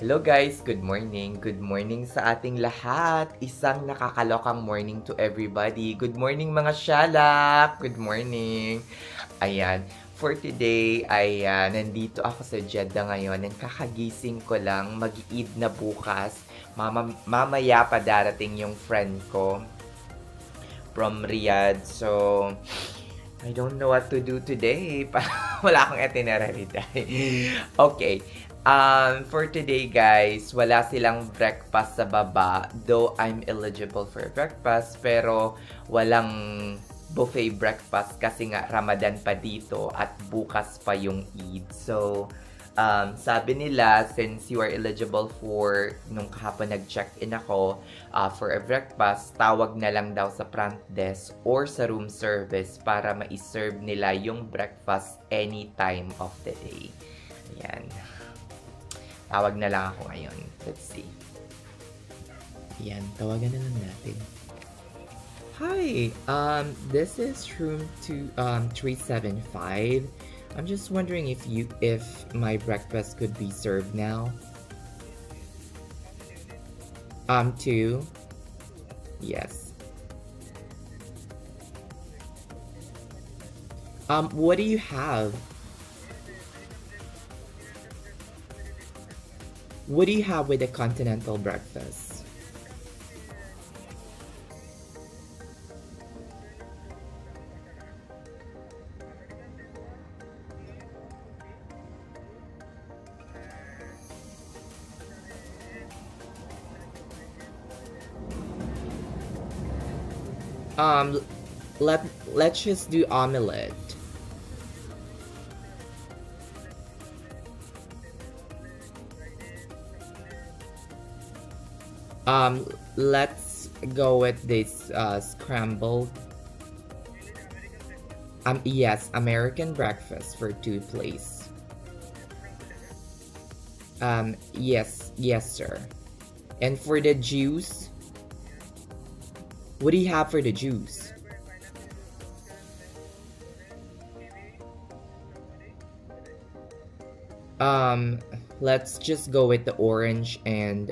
Hello guys, good morning. Good morning sa ating lahat. Isang nakakalokang morning to everybody. Good morning mga syalak. Good morning. Ayan, for today ay nandito ako sa Jeddah ngayon and kakagising ko lang, mag-Eid na bukas. Mamaya pa darating yung friend ko from Riyadh. So, I don't know what to do today. Wala akong itinerary dahil. Okay. For today guys, wala silang breakfast sa baba. Though I'm eligible for breakfast, pero walang buffet breakfast kasi nga Ramadan pa dito at bukas pa yung Eid. So, sabi nila, since you are eligible for, nung kahapon nag-check-in ako for a breakfast, tawag na lang daw sa front desk or sa room service para ma-serve nila yung breakfast any time of the day. Ayan. Tawag na lang ako ngayon. Let's see. Ayan, tawagan na lang natin. Hi, this is room 375. I'm just wondering if my breakfast could be served now. 2. Yes. What do you have? What do you have with a continental breakfast? Let's just do omelette. Let's go with this scrambled. Yes, American breakfast for 2 please. Yes sir. And for the juice, what do you have for the juice? Let's just go with the orange and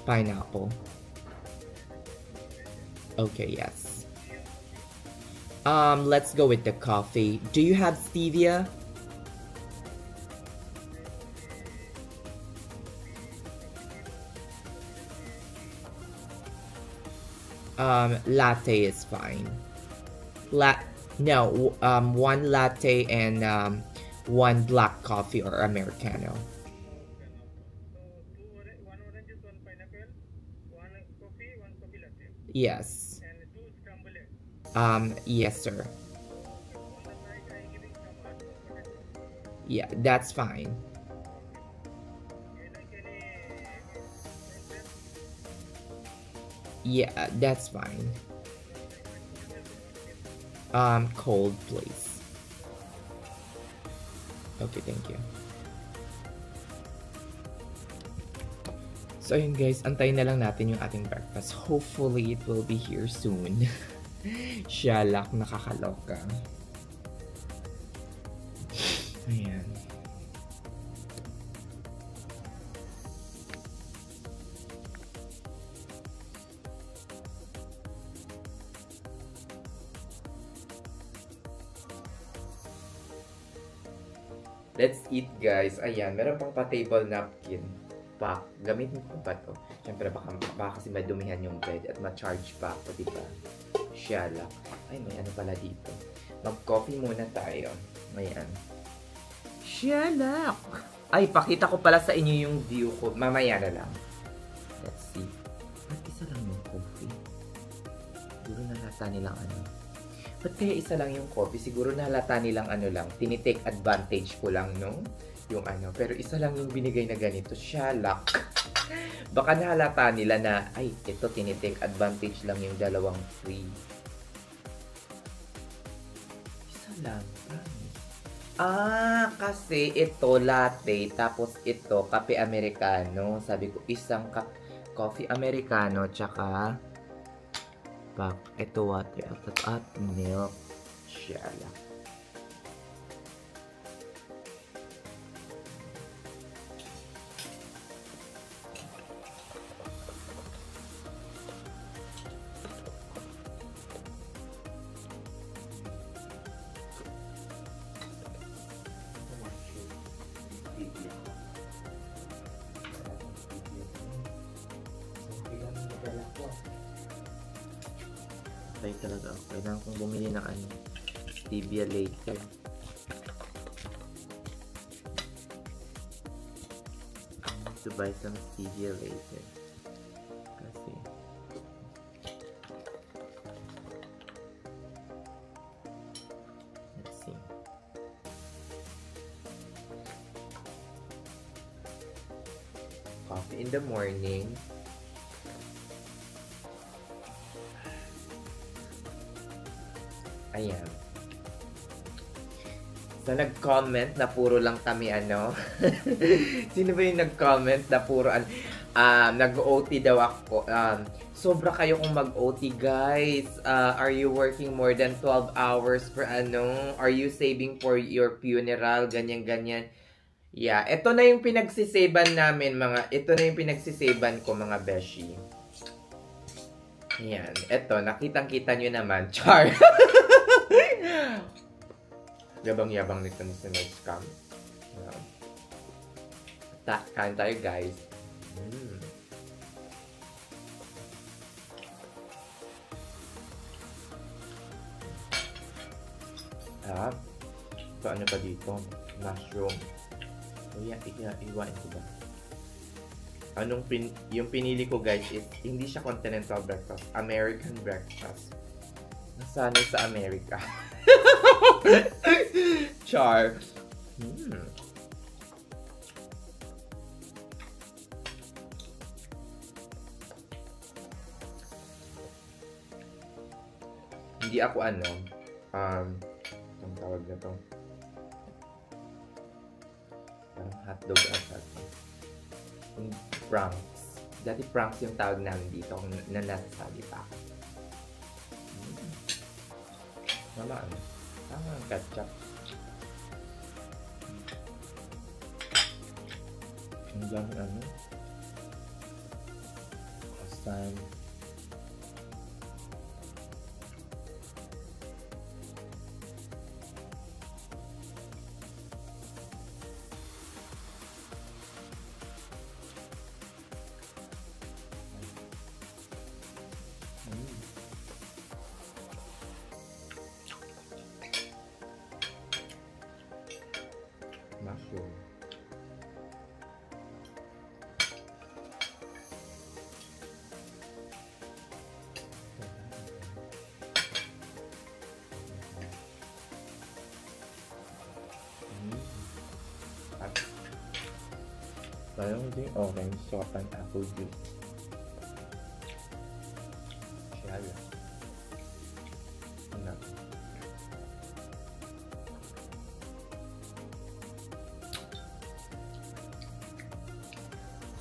pineapple. Okay, yes. Let's go with the coffee. Do you have stevia? Latte is fine. No, 1 latte and 1 black coffee or Americano. Yes. Yes, sir. Yeah, that's fine. Yeah, that's fine. Cold, please. Okay, thank you. So ayun guys, antayin na lang natin yung ating breakfast. Hopefully, it will be here soon. Shalak, nakakaloka. Ayan. Let's eat guys. Ayan, meron pang pa-table napkin. Gamitin ko ba to? Siyempre baka kasi madumihan yung bed at ma-charge pa ako, diba? Shala. Ay, may ano pala dito. Mag-coffee muna tayo. Ayan. Shala! Ay, pakita ko pala sa inyo yung view ko. Mamaya na lang. Let's see. Ba't isa lang yung coffee? Siguro nalata nilang ano. Ba't kaya isa lang yung coffee? Siguro nalata nilang ano lang. Tinitake advantage ko lang, no? Yung ano, pero isa lang yung binigay na ganito. Shalak. Baka nahalata nila na, ay, ito tinitake advantage lang yung dalawang free. Isa lang. Kasi ito latte, tapos ito kape americano. Sabi ko, isang coffee americano, tsaka ito water at milk. Shalak. namatay talaga ako. Kailangan kong bumili ng ano, stevia later. To buy some stevia later. Kasi let's see. Coffee in the morning. Ayan. So, nag-comment na puro lang kami ano. Sino ba yung nag-comment na puro nag-OT daw ako. Sobra kayo kung mag-OT, guys. Are you working more than 12 hours per ano? Are you saving for your funeral? Ganyan-ganyan. Yeah, ito na yung pinagsisaban namin, ito na yung pinagsisaban ko, mga beshi. Ayan, ito, nakitang-kita nyo naman. Char! Yabang-yabang nito ni Scam. Kain tayo, guys. So, ano pa dito? Mushroom. Iwain ko ba? Yung pinili ko, guys, is hindi siya continental breakfast. American breakfast. Nasanay sa Amerika. Char. Hindi ako ang tawag na to. Parang hotdog ata. Franks. Dati Franks yung tawag namin dito kung nasasabi pa. Tama ang ketchup. Ang dami asan. Mushroom. Parang hindi orange, so an apple juice. Siyala. Ano?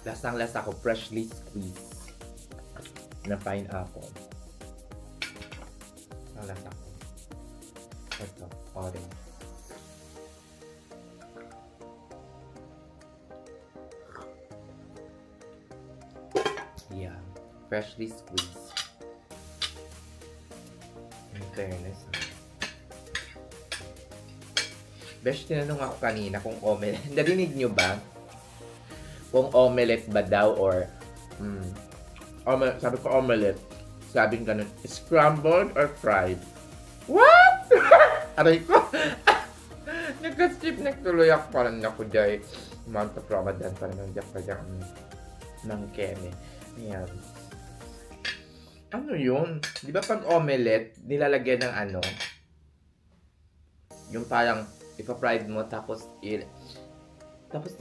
Lasang-lasa ko, freshly squeezed na pineapple. Ang lasa ko. Ito, orange. Yeah, freshly squeezed. In fairness. Besh, tinanong ako kanina kung omelette. Narinig nyo ba? Kung omelette ba daw or sabi ko omelette. Sabi ko ganun, scrambled or fried? What? Aray ko. Nagka-skip nagtuloy ako parang naku dahil month of Ramadan parang nandiyak pa dyan ng keme. Ayan. Ano yun? Di ba pag omelette, nilalagyan ng yung parang ipa-fried mo tapos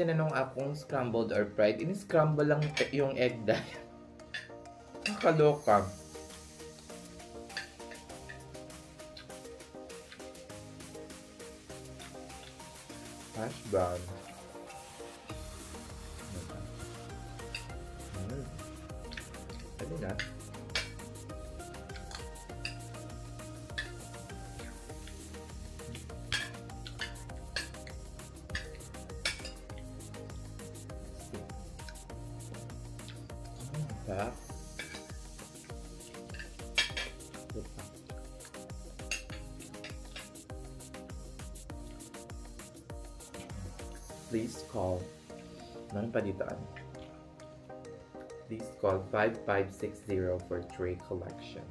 tinanong akong scrambled or fried. Ini-scramble lang yung egg dahil. Nakaloka. Hash brown. Pwede na. Sarap. Please call. Meron pa dito Please call 5560 for tray collection.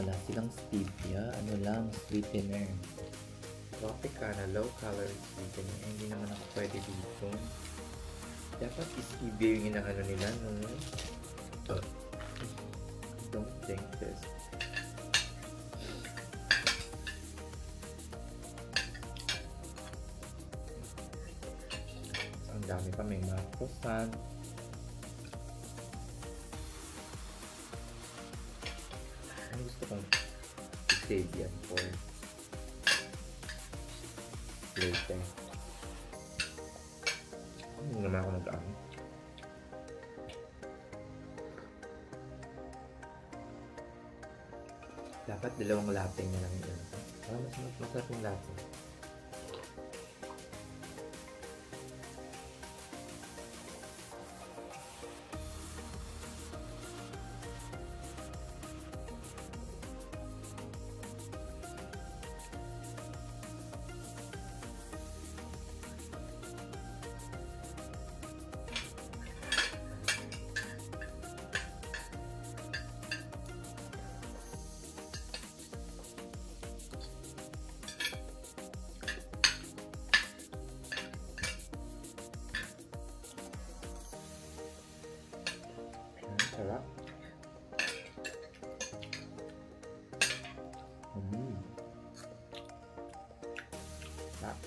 wala silang stevia. Ano lang, sweetener. Tropicana, low calorie sweetener. Hindi naman ako pwede dito. Dapat stevia yung inaano nila, no? Don't think this. Ang dami pa, may mga croissant. Ang gusto kong i-save yan for later. Hindi naman ako nag-ano. Dapat dalawang latte na lang yun. Mas masarap yung latte. Sarap. Sarap.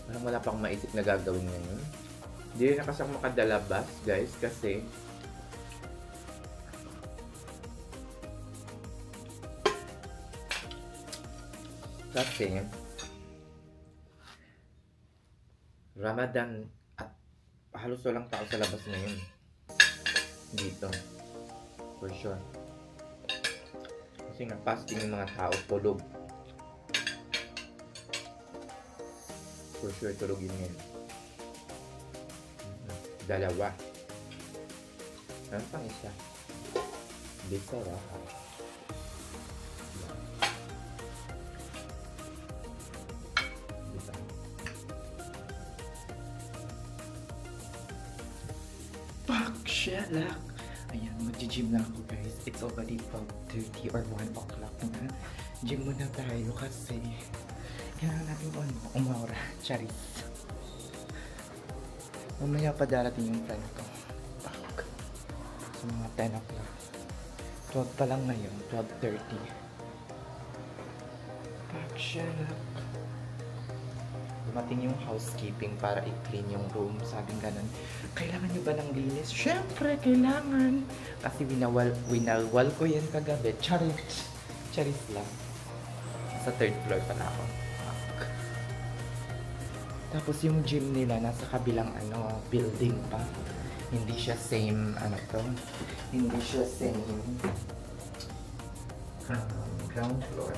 Parang wala pa akong maisip na gagawin ngayon. Hindi rin na kasi ako makadalabas, guys, kasi Ramadan at halos walang tao sa labas ngayon. Dito. For sure. Kasi nga fasting yung mga tao, tulog. For sure, tulog yun ngayon. Dalawa. Ano pang isa? Bisaraha. Shalak! Ayan, mag-gym na ako, guys. It's already 12:30 or 1 o'clock na. Gym muna tayo kasi kailangan natin umawra. Charis. Mamaya pa darating yung friend ko. Pak. So, mga 10 o'clock. 12 pa lang ngayon. 12:30. Pak, shalak. Dumating yung housekeeping para i-clean yung room. Sabing ganun, kailangan nyo ba ng linis? Siyempre, kailangan. Kasi winawal ko yan kagabi. Charis. Charis lang. Sa 3rd floor pala ako. Tapos yung gym nila nasa kabilang building pa. Hindi siya same, hindi siya same ground floor.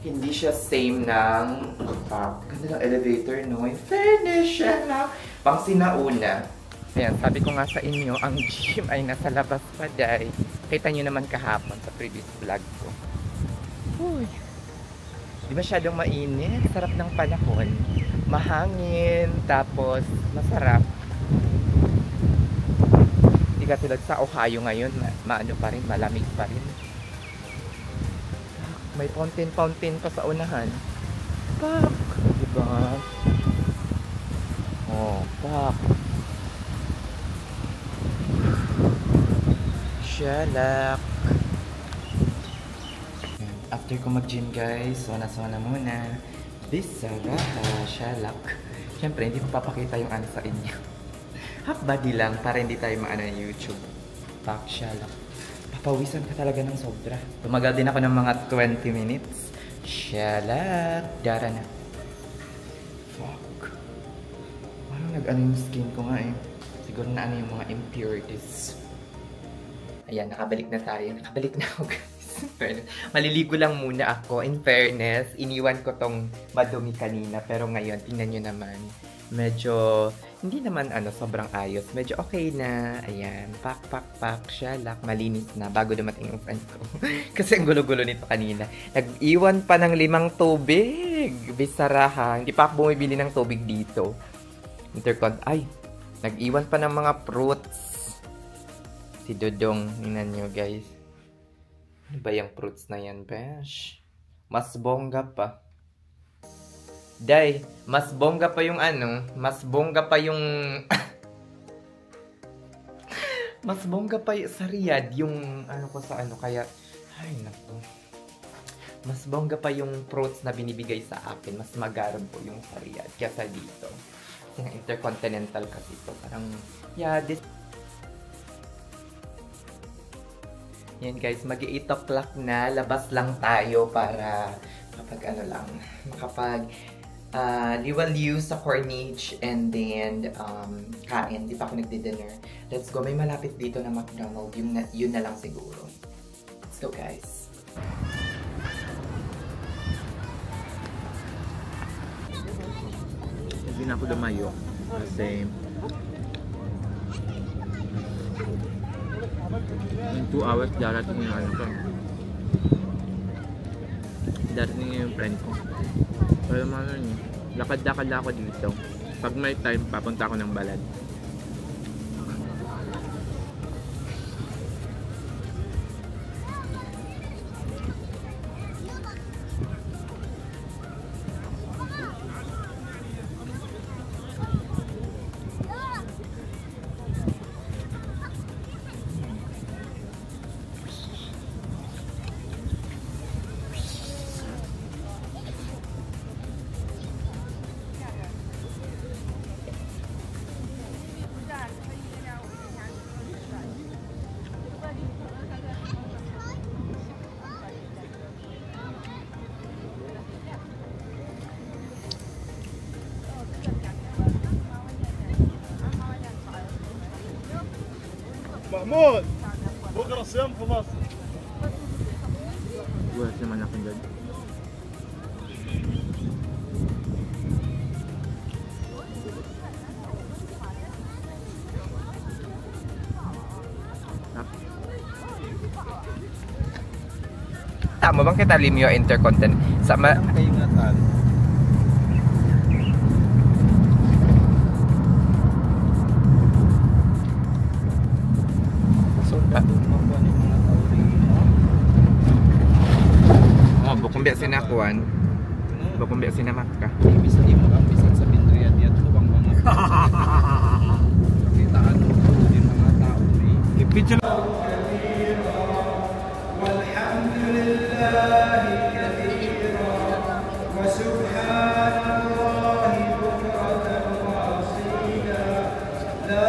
Hindi siya same ng ganda ng elevator, no? In fairness, siya na pang sinauna. Ayan, sabi ko nga sa inyo, ang gym ay nasa labas pa, day. Kita nyo naman kahapon sa previous vlog ko. Uy, di masyadong mainit. Sarap ng panahon. Mahangin, tapos masarap. Hindi katulad sa Ohio ngayon, maano pa rin, malamig pa rin. May fountain pa sa unahan. Pak! Diba? Oh, pak! Shalak! After ko mag-gym, guys, sona muna. Bisaraha, shalak. Siyempre, hindi ko papakita yung ano sa inyo. Half body lang para hindi tayo maano ng YouTube. Pak, shalak. Pawisan ka talaga ng sobra. Tumagal din ako ng mga 20 minutes. Shalak! Dara na. Fuck. Parang nag-ano yung skin ko nga eh. Siguro na ano yung mga impurities. Ayan, nakabalik na tayo. Nakabalik na ako, guys. Maliligo lang muna ako. In fairness, iniwan ko tong madumi kanina. Pero ngayon, tingnan nyo naman. Medyo, hindi naman sobrang ayos. Medyo okay na. Ayan, pak, pak, pak, shalak, malinis na bago dumating yung friend ko. Kasi ang gulo-gulo nito kanina. Nag-iwan pa ng 5 tubig. Bisaraha. Hindi pa ako bumibili ng tubig dito. Ay, nag-iwan pa ng mga fruits. Si Dodong, tingnan nyo guys. Ano ba yung fruits na yan, besh? Mas bongga pa. Day, mas bongga pa yung mas bongga pa yung mas bongga pa sa Riyadh yung ko sa kaya ay nako. Mas bongga pa yung fruits na binibigay sa akin, mas magaram po yung sa Riyadh kaysa dito. Yung intercontinental kasi ito, parang yeah, this. Yan guys, mag-8 o'clock na, labas lang tayo para makapag liwaliw sa Corniche and then kain. Di pa ako nagdi-dinner. Let's go. May malapit dito na McDonald's. Yun na lang siguro. Let's go guys. Hindi na ako lumayo kasi in 2 hours darating yung darating yung friend ko. Pero lakad-lakad ako dito. Pag may time, papunta ako ng Balad. محمود بكره صيام في مصر. Wala naman ako dyan. Tama bang kita Limyo Intercontinental? Sama Kaingatan. Bukumbiya sinakuan. Bukumbiya sinamakka. Bisa di mo ang bisan sa Bindriyan niya tulong mga kakitaan mo din mga tao ni. Ipidyo walhamdulillahi katsiran wa subhanallahi bukratan wa asila la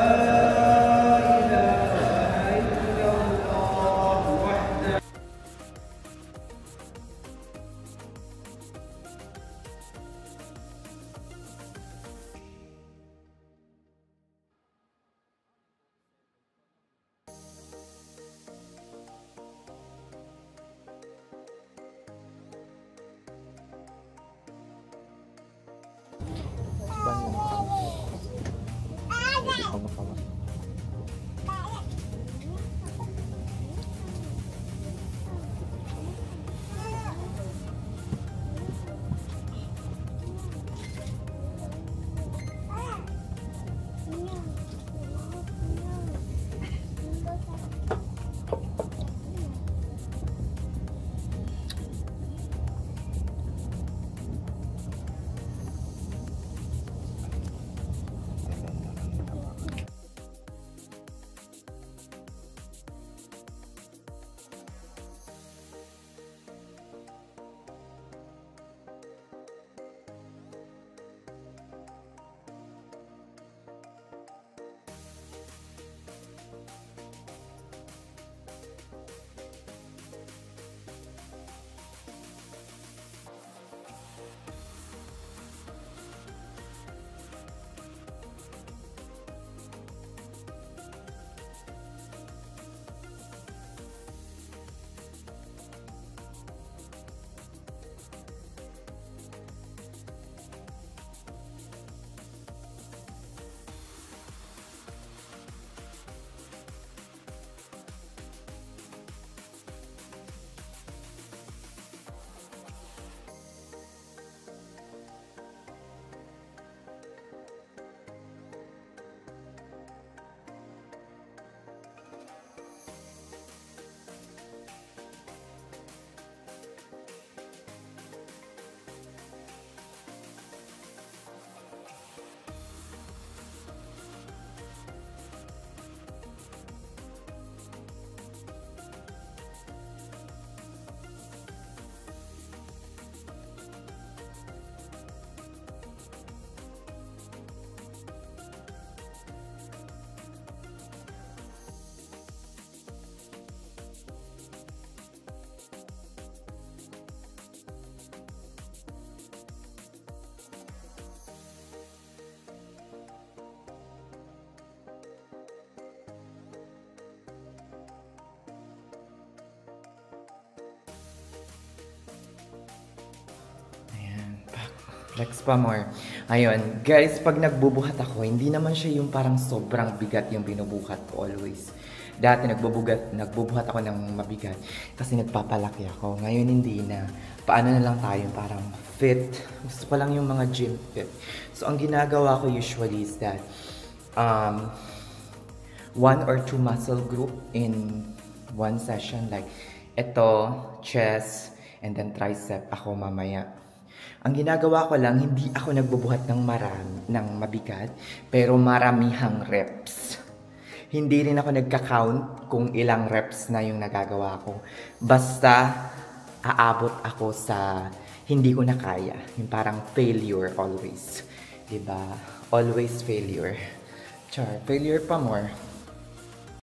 Flex pa more. Ayun, guys, pag nagbubuhat ako, hindi naman siya yung parang sobrang bigat yung binubuhat ko always. Dati nagbubuhat ako ng mabigat kasi nagpapalaki ako. Ngayon hindi na. Paano na lang tayo parang fit. Gusto ko lang yung mga gym fit. So ang ginagawa ko usually is that 1 or 2 muscle group in one session. Like ito, chest, and then tricep ako mamaya. Ang ginagawa ko lang, hindi ako nagbubuhat ng mabigat, pero maramihang reps. Hindi rin ako nagka-count kung ilang reps na yung nagagawa ko. Basta, aabot ako sa hindi ko na kaya. Yung parang failure always. Diba? Always failure. Char, failure pa more.